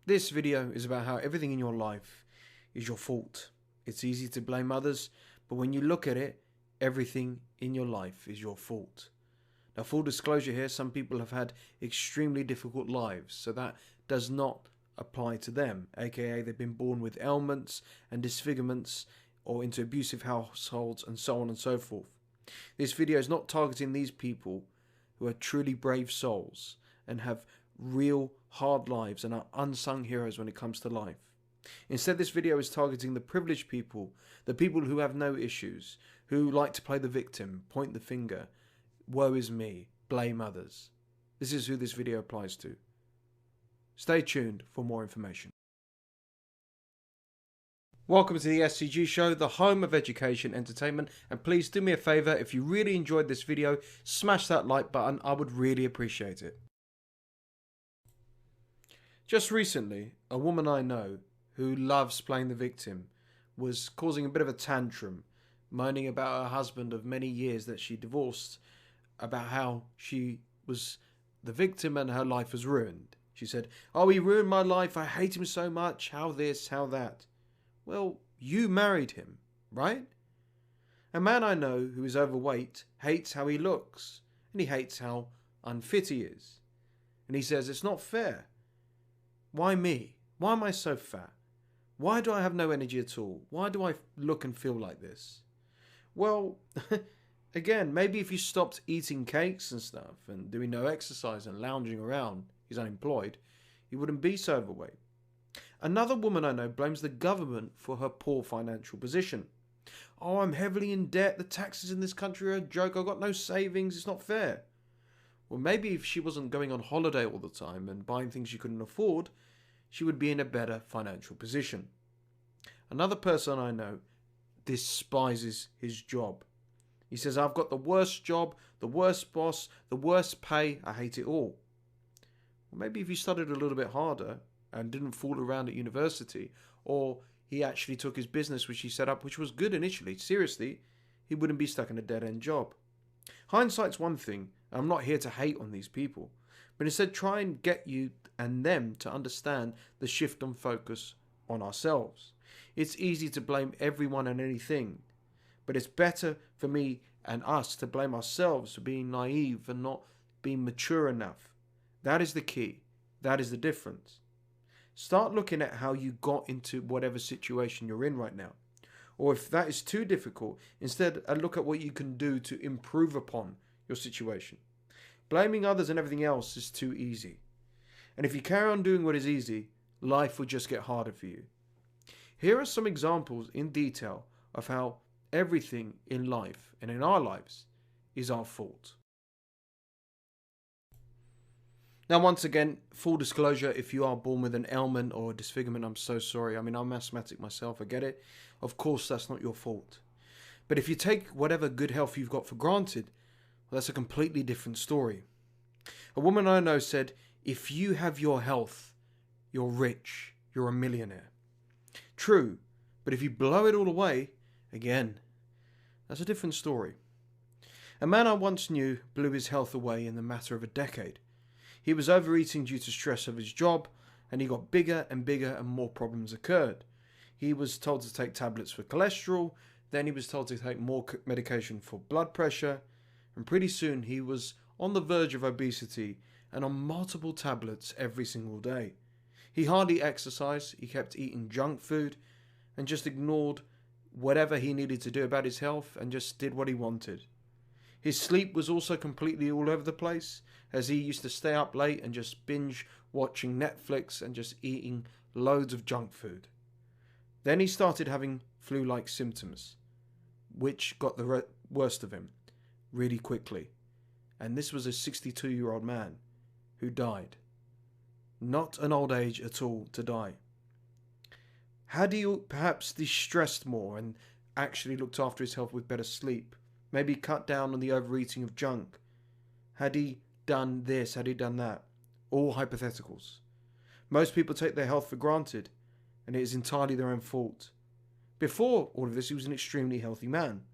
This video is about how everything in your life is your fault. It's easy to blame others, but when you look at it, everything in your life is your fault. Now, full disclosure here, some people have had extremely difficult lives, so that does not apply to them, aka they've been born with ailments and disfigurements or into abusive households and so on and so forth. This video is not targeting these people who are truly brave souls and have real hard lives and are unsung heroes when it comes to life. Instead, this video is targeting the privileged people, the people who have no issues, who like to play the victim, point the finger, woe is me, blame others. This is who this video applies to. Stay tuned for more information. Welcome to the SCG Show, the home of education entertainment, and please do me a favour, if you really enjoyed this video, smash that like button, I would really appreciate it. Just recently, a woman I know who loves playing the victim was causing a bit of a tantrum, moaning about her husband of many years that she divorced, about how she was the victim and her life was ruined. She said, "Oh, he ruined my life, I hate him so much, how this, how that." Well, you married him, right? A man I know who is overweight hates how he looks, and he hates how unfit he is. And he says, it's not fair. Why me? Why am I so fat? Why do I have no energy at all? Why do I look and feel like this? Well, again, maybe if you stopped eating cakes and stuff and doing no exercise and lounging around, he's unemployed, he wouldn't be so overweight. Another woman I know blames the government for her poor financial position. "Oh, I'm heavily in debt. The taxes in this country are a joke. I've got no savings. It's not fair." Well, maybe if she wasn't going on holiday all the time and buying things she couldn't afford, she would be in a better financial position. Another person I know despises his job. He says, "I've got the worst job, the worst boss, the worst pay. I hate it all." Well, maybe if he studied a little bit harder and didn't fool around at university, or he actually took his business which he set up, which was good initially, seriously, he wouldn't be stuck in a dead-end job. Hindsight's one thing, and I'm not here to hate on these people, but instead try and get you and them to understand the shift on focus on ourselves. It's easy to blame everyone and anything, but it's better for me and us to blame ourselves for being naive and not being mature enough. That is the key. That is the difference. Start looking at how you got into whatever situation you're in right now. Or if that is too difficult, instead look at what you can do to improve upon your situation. Blaming others and everything else is too easy. And if you carry on doing what is easy, life will just get harder for you. Here are some examples in detail of how everything in life and in our lives is our fault. Now, once again, full disclosure, if you are born with an ailment or a disfigurement, I'm so sorry. I mean, I'm asthmatic myself, I get it. Of course, that's not your fault. But if you take whatever good health you've got for granted, well, that's a completely different story. A woman I know said, "If you have your health, you're rich, you're a millionaire." True, but if you blow it all away, again, that's a different story. A man I once knew blew his health away in the matter of a decade. He was overeating due to stress of his job, and he got bigger and bigger and more problems occurred. He was told to take tablets for cholesterol, then he was told to take more medication for blood pressure, and pretty soon he was on the verge of obesity and on multiple tablets every single day. He hardly exercised, he kept eating junk food, and just ignored whatever he needed to do about his health and just did what he wanted. His sleep was also completely all over the place, as he used to stay up late and just binge watching Netflix and just eating loads of junk food. Then he started having flu-like symptoms, which got the worst of him really quickly. And this was a 62-year-old man who died. Not an old age at all to die. Had he perhaps distressed more and actually looked after his health with better sleep, maybe cut down on the overeating of junk, had he done this, had he done that? All hypotheticals. Most people take their health for granted, and it is entirely their own fault. Before all of this, he was an extremely healthy man.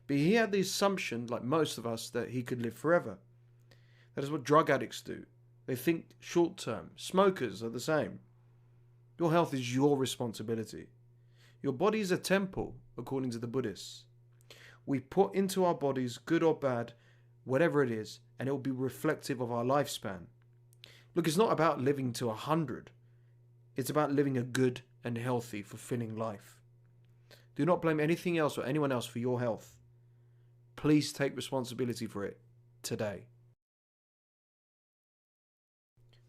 But he had the assumption, like most of us, that he could live forever. That is what drug addicts do. They think short term. Smokers are the same. Your health is your responsibility. Your body is a temple, according to the Buddhists. We put into our bodies, good or bad, whatever it is, and it will be reflective of our lifespan. Look, it's not about living to 100. It's about living a good and healthy, fulfilling life. Do not blame anything else or anyone else for your health. Please take responsibility for it today.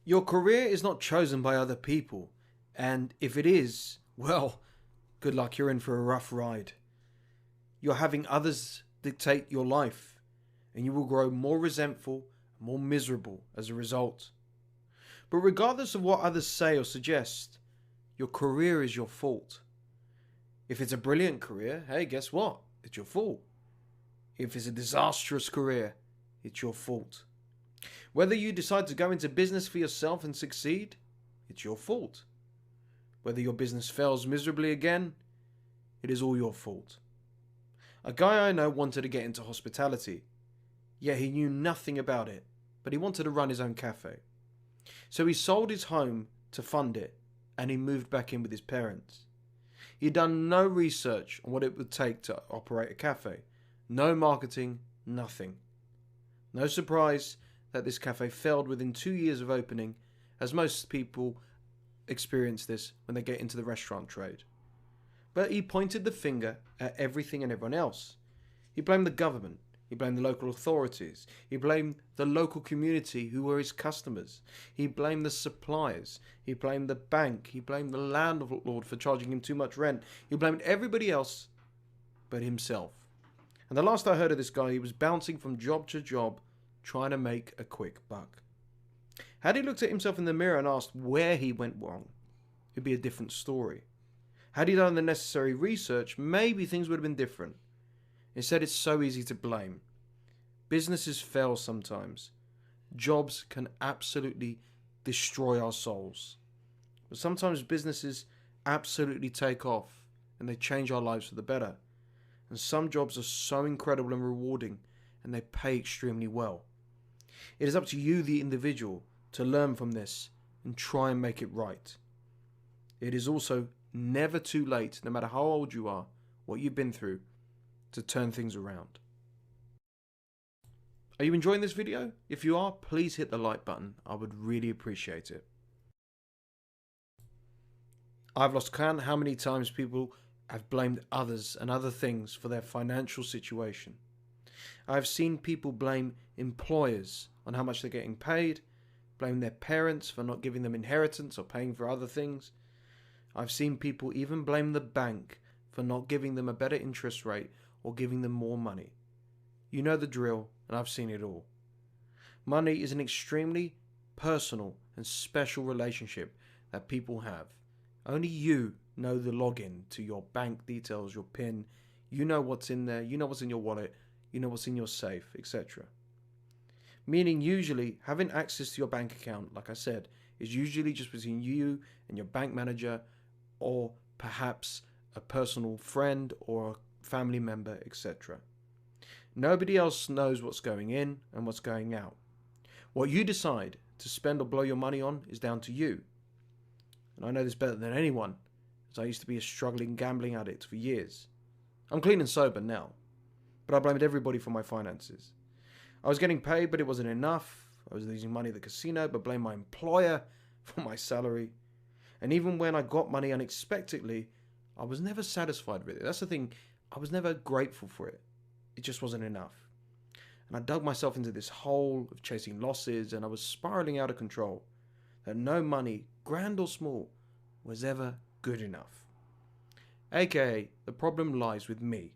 Your career is not chosen by other people, and if it is, well, good luck, you're in for a rough ride. You're having others dictate your life, and you will grow more resentful and more miserable as a result. But regardless of what others say or suggest, your career is your fault. If it's a brilliant career, hey, guess what? It's your fault. If it's a disastrous career, it's your fault. Whether you decide to go into business for yourself and succeed, it's your fault. Whether your business fails miserably again, it is all your fault. A guy I know wanted to get into hospitality, yet he knew nothing about it, but he wanted to run his own cafe. So he sold his home to fund it, and he moved back in with his parents. He'd done no research on what it would take to operate a cafe. No marketing, nothing. No surprise that this cafe failed within 2 years of opening, as most people experience this when they get into the restaurant trade. But he pointed the finger at everything and everyone else. He blamed the government. He blamed the local authorities. He blamed the local community who were his customers. He blamed the suppliers. He blamed the bank. He blamed the landlord for charging him too much rent. He blamed everybody else but himself. And the last I heard of this guy, he was bouncing from job to job, trying to make a quick buck. Had he looked at himself in the mirror and asked where he went wrong, it'd be a different story. Had he done the necessary research, maybe things would have been different. Instead, it's so easy to blame. Businesses fail sometimes. Jobs can absolutely destroy our souls. But sometimes businesses absolutely take off and they change our lives for the better. And some jobs are so incredible and rewarding, and they pay extremely well. It is up to you, the individual, to learn from this and try and make it right. It is also never too late, no matter how old you are, what you've been through, to turn things around. Are you enjoying this video? If you are, please hit the like button. I would really appreciate it. I've lost count how many times people have blamed others and other things for their financial situation. I've seen people blame employers on how much they're getting paid, blame their parents for not giving them inheritance or paying for other things. I've seen people even blame the bank for not giving them a better interest rate or giving them more money. You know the drill, and I've seen it all. Money is an extremely personal and special relationship that people have. Only you know the login to your bank details, your PIN. You know what's in there, you know what's in your wallet, you know what's in your safe, etc. Meaning usually having access to your bank account, like I said, is usually just between you and your bank manager, or perhaps a personal friend or a family member, etc. Nobody else knows what's going in and what's going out. What you decide to spend or blow your money on is down to you. And I know this better than anyone, as I used to be a struggling gambling addict for years. I'm clean and sober now, but I blamed everybody for my finances. I was getting paid, but it wasn't enough. I was losing money at the casino, but blamed my employer for my salary. And even when I got money unexpectedly, I was never satisfied with it. That's the thing, I was never grateful for it. It just wasn't enough. And I dug myself into this hole of chasing losses, and I was spiraling out of control. That no money, grand or small, was ever good enough. AKA, the problem lies with me.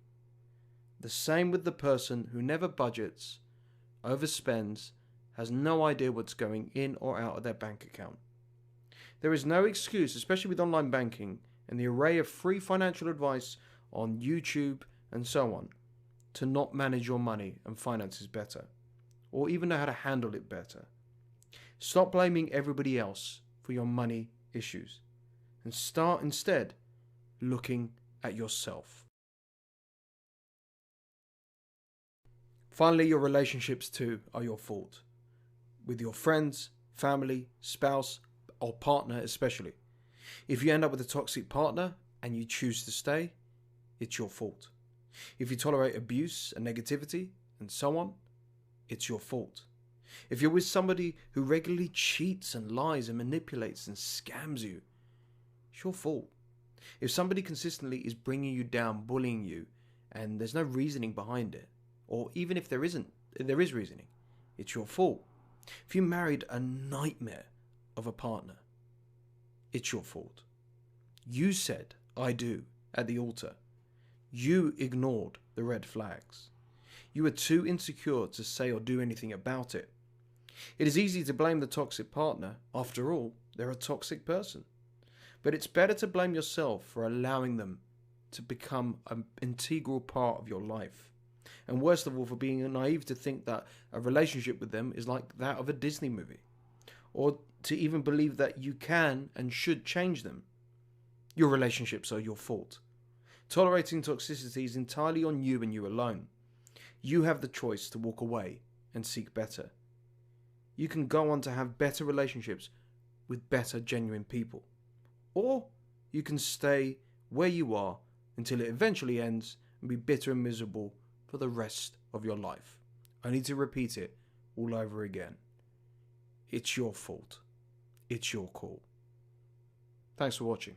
The same with the person who never budgets, overspends, has no idea what's going in or out of their bank account. There is no excuse, especially with online banking and the array of free financial advice on YouTube and so on, to not manage your money and finances better, or even know how to handle it better. Stop blaming everybody else for your money issues and start instead looking at yourself. Finally, your relationships too are your fault. With your friends, family, spouse, or partner especially. If you end up with a toxic partner and you choose to stay, it's your fault. If you tolerate abuse and negativity and so on, it's your fault. If you're with somebody who regularly cheats and lies and manipulates and scams you, it's your fault. If somebody consistently is bringing you down, bullying you, and there's no reasoning behind it, or even if there is reasoning, it's your fault. If you married a nightmare of a partner, it's your fault. You said, "I do," at the altar. You ignored the red flags. You were too insecure to say or do anything about it. It is easy to blame the toxic partner. After all, they're a toxic person. But it's better to blame yourself for allowing them to become an integral part of your life. And worst of all, for being naive to think that a relationship with them is like that of a Disney movie. Or to even believe that you can and should change them. Your relationships are your fault. Tolerating toxicity is entirely on you and you alone. You have the choice to walk away and seek better. You can go on to have better relationships with better, genuine people. Or you can stay where you are until it eventually ends and be bitter and miserable for the rest of your life. I need to repeat it all over again. It's your fault. It's your call. Thanks for watching.